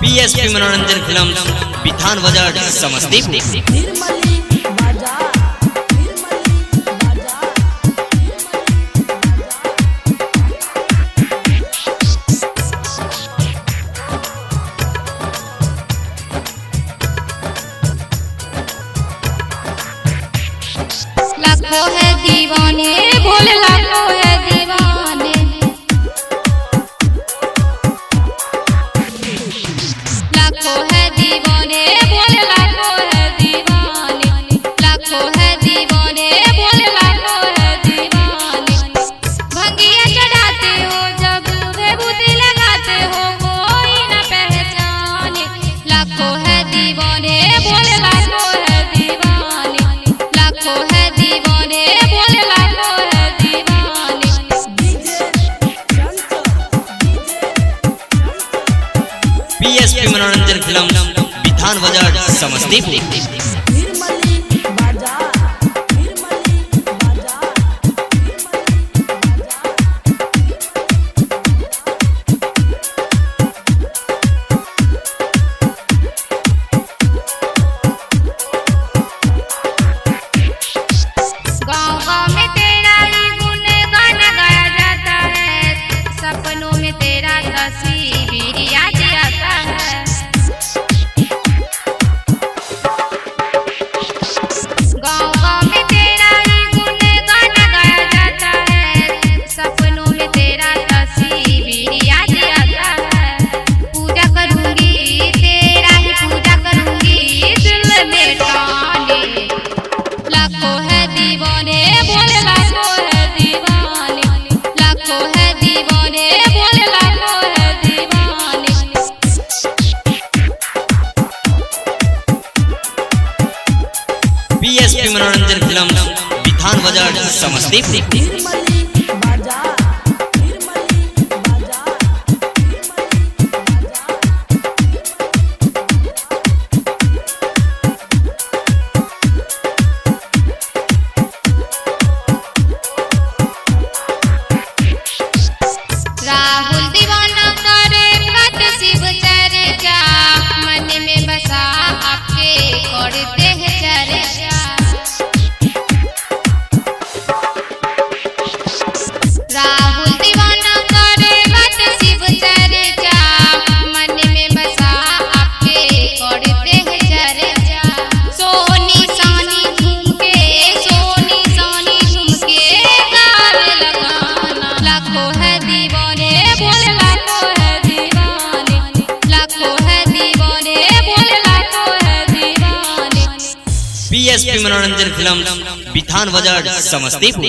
PSP मनोरंजन film विधान बाजार समस्तीपुर। लाखों है दीवाने भोले, लाखों है दीवाने, लाखों है दीवाने भोले, लाखों है दीवाने, लाखों है दीवाने भोले, लाखों है दीवाने। भंगिया चढ़ाते हो जब विभूति लगाते हो कोई न पहचाने। लाखों है दीवाने भोले, लाखों है दीवाने, लाखों है दीवाने भोले, लाखों है दीवाने। पीएसपी मनोरंजन फिल्म विधान बाजार समस्तीपुर। गाँव गाँव में तेरा ही गुणगान गाया जाता है, सपनों में तेरा तस्वीर याद आता है। गाँव गाँव में तेरा ही गुणगान गाया जाता है, सपनों में तेरा तस्वीर याद आता है। पूजा करूंगी तेरा ही पूजा करूंगी दिल में ठाने। लाखों है दीवाने भोले, लाखों है दीवाने, लाखों है दीवाने भोले, लाखों है दीवाने। पीएसपी मनोरंजन फिल्म विधान बाजार समस्तीपुर। राहुल दीवाना करे कट शिव चर्चा, मन में बसा आपके करते हैं चर्चा। राहुल दीवाना करे कट शिव चर्चा, मन में बसा आपके करते हैं चर्चा। सोनी सानी झूम के, सोनी सानी झूम के गावे लगाना। लाखों है दीवाने भोले, लाखों है दीवाने, लाखों है दीवाने भोले, लाखों है दीवाने। पीएसपी मनोरंजन फिल्म विधान बाजार समस्तीपुर।